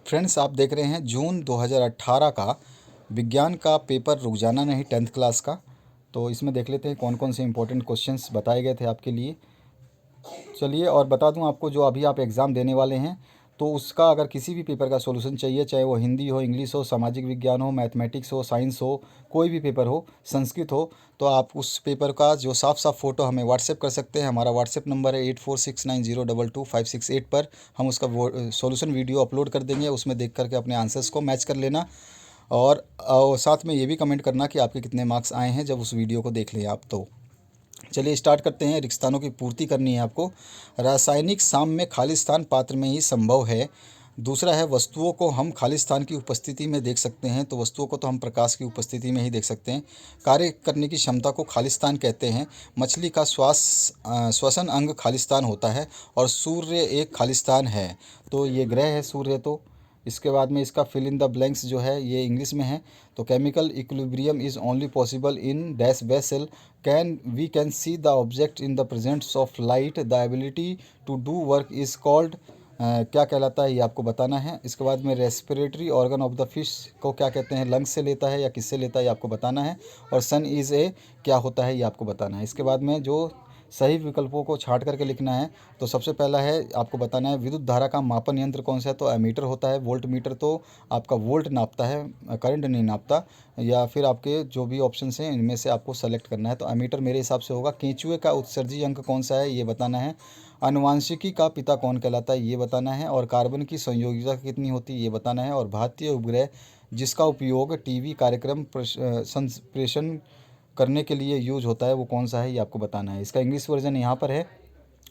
Friends, आप देख रहे हैं जून 2018 का विज्ञान का पेपर रुक जाना नहीं 10th क्लास का। तो इसमें देख लेते हैं कौन कौन से इंपॉर्टेंट क्वेश्चंस बताए गए थे आपके लिए। चलिए, और बता दूं आपको, जो अभी आप एग्ज़ाम देने वाले हैं तो उसका अगर किसी भी पेपर का सॉल्यूशन चाहिए, चाहे वो हिंदी हो, इंग्लिश हो, सामाजिक विज्ञान हो, मैथमेटिक्स हो, साइंस हो, कोई भी पेपर हो, संस्कृत हो, तो आप उस पेपर का जो साफ साफ फ़ोटो हमें व्हाट्सएप कर सकते हैं। हमारा व्हाट्सएप नंबर है 8469022568 पर। हम उसका सॉल्यूशन वीडियो अपलोड कर देंगे, उसमें देख करके अपने आंसर्स को मैच कर लेना। और साथ में ये भी कमेंट करना कि आपके कितने मार्क्स आए हैं जब उस वीडियो को देख लें आप तो। चलिए स्टार्ट करते हैं। रिक्तस्थानों की पूर्ति करनी है आपको। रासायनिक साम्य में खाली स्थान पात्र में ही संभव है। दूसरा है, वस्तुओं को हम खाली स्थान की उपस्थिति में देख सकते हैं, तो वस्तुओं को तो हम प्रकाश की उपस्थिति में ही देख सकते हैं। कार्य करने की क्षमता को खाली स्थान कहते हैं। मछली का श्वसन अंग खाली स्थान होता है और सूर्य एक खाली स्थान है, तो ये ग्रह है सूर्य। तो इसके बाद में इसका फिल इन द ब्लैंक्स जो है ये इंग्लिश में है। तो chemical equilibrium is only possible in dash vessel can see the object in the presence of light. The ability to do work is called क्या कहलाता है, ये आपको बताना है। इसके बाद में respiratory organ of the fish को क्या कहते हैं, लंग्स से लेता है या किससे लेता है, ये आपको बताना है। और सन इज़ ए क्या होता है, ये आपको बताना है। इसके बाद में जो सही विकल्पों को छांट करके लिखना है, तो सबसे पहला है आपको बताना है विद्युत धारा का मापन यंत्र कौन सा है, तो एमीटर होता है। वोल्ट मीटर तो आपका वोल्ट नापता है, करंट नहीं नापता। या फिर आपके जो भी ऑप्शन हैं इनमें से आपको सेलेक्ट करना है, तो एमीटर मेरे हिसाब से होगा। केंचुए का उत्सर्जी अंक कौन सा है, ये बताना है। आनुवांशिकी का पिता कौन कहलाता है, ये बताना है। और कार्बन की संयोगिता कितनी होती है, ये बताना है। और भारतीय उपग्रह जिसका उपयोग टीवी कार्यक्रम संप्रेषण करने के लिए यूज होता है वो कौन सा है, ये आपको बताना है। इसका इंग्लिश वर्जन यहाँ पर है।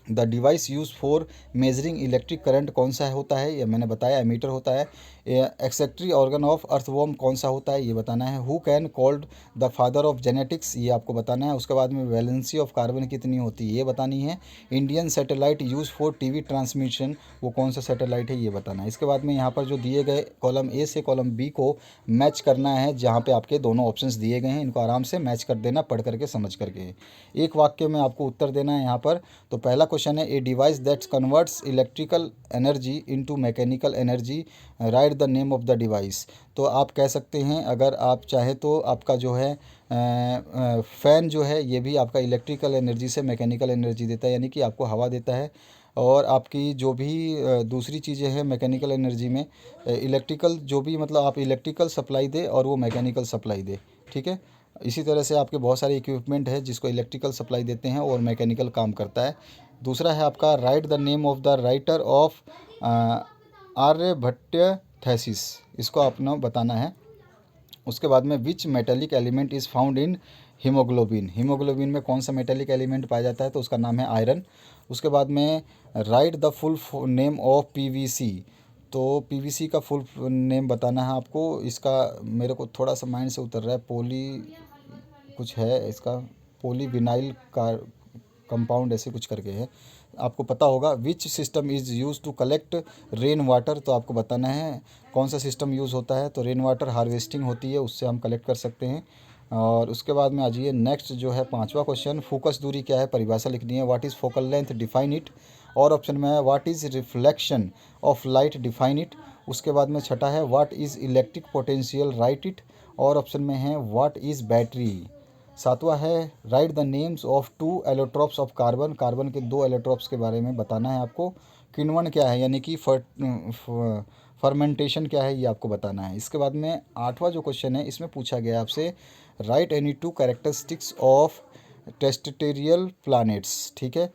The device use for measuring electric current कौन सा होता है, ये मैंने बताया एमीटर होता है। एक्सेक्टरी ऑर्गन ऑफ अर्थवॉर्म कौन सा होता है, ये बताना है। Who can called the father of genetics, ये आपको बताना है। उसके बाद में वैलेंसी ऑफ कार्बन कितनी होती है, ये बतानी है। Indian satellite use for TV transmission, वो कौन सा सैटेलाइट है, ये बताना है। इसके बाद में यहाँ पर जो दिए गए कॉलम ए से कॉलम बी को मैच करना है, जहाँ पे आपके दोनों ऑप्शंस दिए गए हैं इनको आराम से मैच कर देना, पढ़ करके समझ करके। एक वाक्य में आपको उत्तर देना है यहाँ पर। तो पहला क्वेश्चन है, a device that converts electrical energy into mechanical energy, right the name of the device. तो आप कह सकते हैं, अगर आप चाहें तो आपका जो है फ़ैन जो है ये भी आपका इलेक्ट्रिकल एनर्जी से मैकेनिकल एनर्जी देता है, यानी कि आपको हवा देता है। और आपकी जो भी दूसरी चीज़ें हैं मैकेनिकल एनर्जी में, इलेक्ट्रिकल जो भी, मतलब आप इलेक्ट्रिकल सप्लाई दे और वो मैकेनिकल सप्लाई दे, ठीक है। इसी तरह से आपके बहुत सारे इक्विपमेंट है जिसको इलेक्ट्रिकल सप्लाई देते हैं और मैकेनिकल काम करता है। दूसरा है आपका, write the name of the writer of Aryabhata thesis, इसको आपने बताना है। उसके बाद में which metallic element is found in haemoglobin, haemoglobin में कौन सा मेटेलिक एलिमेंट पाया जाता है, तो उसका नाम है आयरन। उसके बाद में write the full name of PVC, तो पीवीसी का फुल नेम बताना है आपको। इसका मेरे को थोड़ा सा माइंड से उतर रहा है, पोली कुछ है इसका, पोलीविनाइल का कंपाउंड ऐसे कुछ करके है, आपको पता होगा। Which system is use to collect rain water, तो आपको बताना है कौन सा सिस्टम यूज़ होता है, तो रेन वाटर हार्वेस्टिंग होती है, उससे हम कलेक्ट कर सकते हैं। और उसके बाद में आ जाइए नेक्स्ट जो है पांचवा क्वेश्चन, फोकस दूरी क्या है, परिभाषा लिखनी है। What is focal length, define it. और ऑप्शन में है what is reflection of light, define it. उसके बाद में छठा है what is electric potential, write it. और ऑप्शन में है व्हाट इज़ बैटरी। सातवां है write the names of two allotropes of carbon, carbon के दो एलोट्रॉप्स के बारे में बताना है आपको। किण्वन क्या है, यानी कि फर्मेंटेशन क्या है, ये आपको बताना है। इसके बाद में आठवां जो क्वेश्चन है इसमें पूछा गया आपसे, write any two characteristics of terrestrial planets, ठीक है।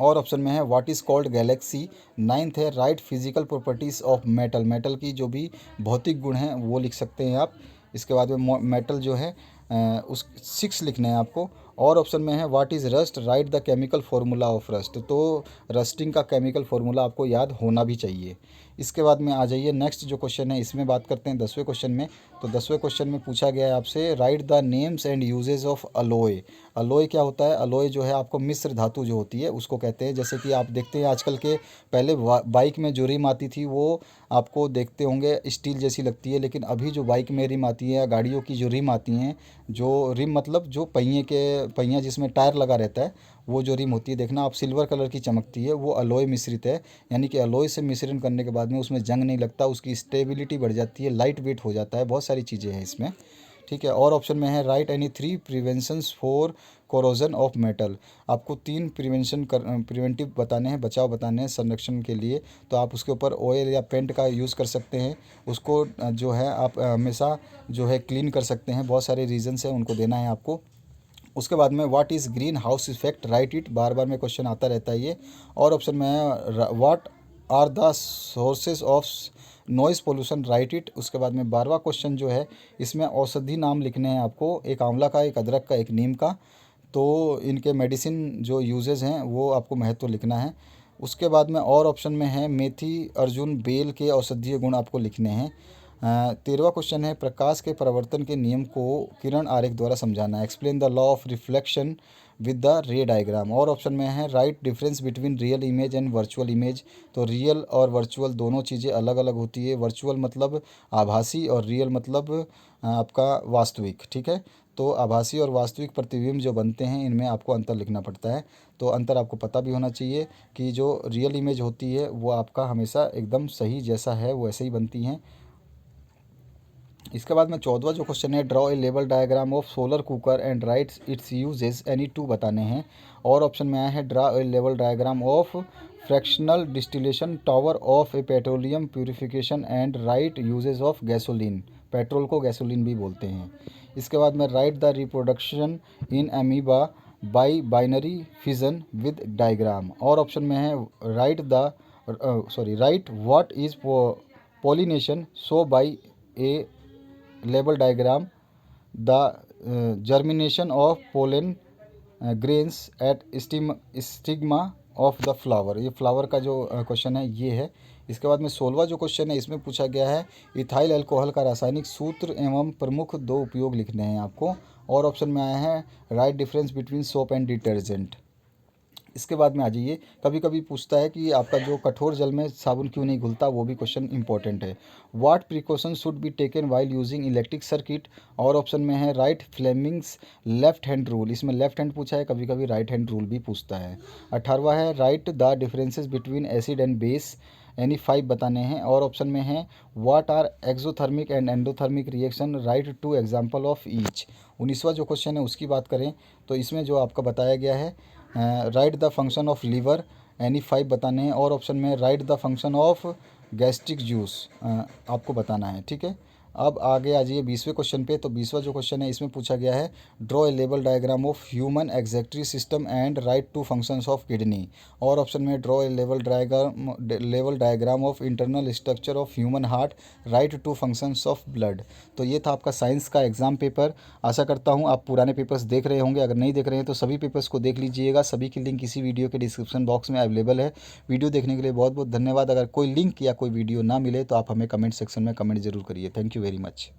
और ऑप्शन में है what is called galaxy. Ninth है write physical properties of metal, metal की जो भी भौतिक गुण हैं वो लिख सकते हैं आप। इसके बाद में मेटल जो है उस 6 लिखने हैं आपको। और ऑप्शन में है what is rust, right the chemical formula of rust, तो रस्टिंग का केमिकल फार्मूला आपको याद होना भी चाहिए। इसके बाद में आ जाइए नेक्स्ट जो क्वेश्चन है इसमें बात करते हैं 10वें क्वेश्चन में। तो 10वें क्वेश्चन में पूछा गया है आपसे, write the names and uses of alloy. Alloy क्या होता है, अलोय जो है आपको मिश्र धातु जो होती है उसको कहते हैं। जैसे कि आप देखते हैं आजकल के, पहले बाइक में जो रिम आती थी वो आपको देखते होंगे स्टील जैसी लगती है, लेकिन अभी जो बाइक में रिम आती है, गाड़ियों की जो रिम आती हैं, जो रिम मतलब जो पहिए जिसमें टायर लगा रहता है, वो जो रिम होती है देखना आप, सिल्वर कलर की चमकती है, वो अलॉय मिश्रित है, यानी कि अलॉय से मिश्रण करने के बाद में उसमें जंग नहीं लगता, उसकी स्टेबिलिटी बढ़ जाती है, लाइट वेट हो जाता है, बहुत सारी चीज़ें हैं इसमें, ठीक है। और ऑप्शन में है right any 3 preventions for corrosion of metal. आपको 3 प्रिवेंटिव बताने हैं, बचाव बताने हैं संरक्षण के लिए, तो आप उसके ऊपर ऑयल या पेंट का यूज़ कर सकते हैं। उसको जो है आप हमेशा जो है क्लीन कर सकते हैं, बहुत सारे रीजंस हैं, उनको देना है आपको। उसके बाद में what is greenhouse effect, write it, बार बार में क्वेश्चन आता रहता है ये। और ऑप्शन में है what are the sources of noise pollution, write it. उसके बाद में 12वां क्वेश्चन जो है इसमें औषधि नाम लिखने हैं आपको, एक आंवला का, एक अदरक का, एक नीम का, तो इनके मेडिसिन जो यूजेस हैं वो आपको महत्व लिखना है। उसके बाद में और ऑप्शन में है मेथी, अर्जुन, बेल के औषधीय गुण आपको लिखने हैं। 13वां क्वेश्चन है प्रकाश के परावर्तन के नियम को किरण आरेख द्वारा समझाना है, explain the law of reflection with the रे डायग्राम। और ऑप्शन में है right difference between real image and virtual image. तो रियल और वर्चुअल दोनों चीज़ें अलग अलग होती है, वर्चुअल मतलब आभासी और रियल मतलब आपका वास्तविक, ठीक है। तो आभासी और वास्तविक प्रतिबिंब जो बनते हैं इनमें आपको अंतर लिखना पड़ता है, तो अंतर आपको पता भी होना चाहिए कि जो रियल इमेज होती है वो आपका हमेशा एकदम सही जैसा है वो ऐसे ही बनती हैं। इसके बाद में 14वां जो क्वेश्चन है ड्रॉ ए लेवल diagram of solar cooker and rights it's uses, any 2 बताने हैं। और ऑप्शन में आया है ड्रॉ ए लेवल diagram of fractional distillation tower of A petroleum purification and right uses of gasoline, petrol को गैसोलीन भी बोलते हैं। इसके बाद में write the reproduction in amoeba by binary fission with diagram. और ऑप्शन में है right what is pollination so by A label diagram the germination of pollen grains at stigma of the flower. ये फ्लावर का जो question है ये है। इसके बाद में 16वां जो क्वेश्चन है इसमें पूछा गया है इथाइल अल्कोहल का रासायनिक सूत्र एवं प्रमुख 2 उपयोग लिखने हैं आपको। और ऑप्शन में आया है right difference between soap and detergent. इसके बाद में आ जाइए, कभी कभी पूछता है कि आपका जो कठोर जल में साबुन क्यों नहीं घुलता, वो भी क्वेश्चन इंपॉर्टेंट है। What precaution should be taken while using electric circuit. और ऑप्शन में है right Fleming's left hand rule, इसमें लेफ्ट हैंड पूछा है, कभी कभी राइट हैंड रूल भी पूछता है। 18वां है write the differences between acid and base, any 5 बताने हैं। और ऑप्शन में है what are exothermic and endothermic reaction, write 2 example of each. 19वां जो क्वेश्चन है उसकी बात करें तो इसमें जो आपका बताया गया है write the function of liver, any 5 बताने हैं। और ऑप्शन में write the function of gastric juice आपको बताना है, ठीक है। अब आगे आ जाइए 20वें क्वेश्चन पे। तो 20वां जो क्वेश्चन है इसमें पूछा गया है ड्रॉ ए लेवल diagram of human excretory system and write 2 functions of kidney. और ऑप्शन में ड्रॉ ए लेवल diagram of internal structure of human heart, write 2 functions of blood. तो ये था आपका साइंस का एग्जाम पेपर। आशा करता हूँ आप पुराने पेपर्स देख रहे होंगे, अगर नहीं देख रहे हैं तो सभी पेपर्स को देख लीजिएगा, सभी की लिंक इसी वीडियो के डिस्क्रिप्शन बॉक्स में अवेलेबल है। वीडियो देखने के लिए बहुत बहुत धन्यवाद। अगर कोई लिंक या कोई वीडियो ना मिले तो आप हमें कमेंट सेक्शन में कमेंट जरूर करिए। Thank you very much.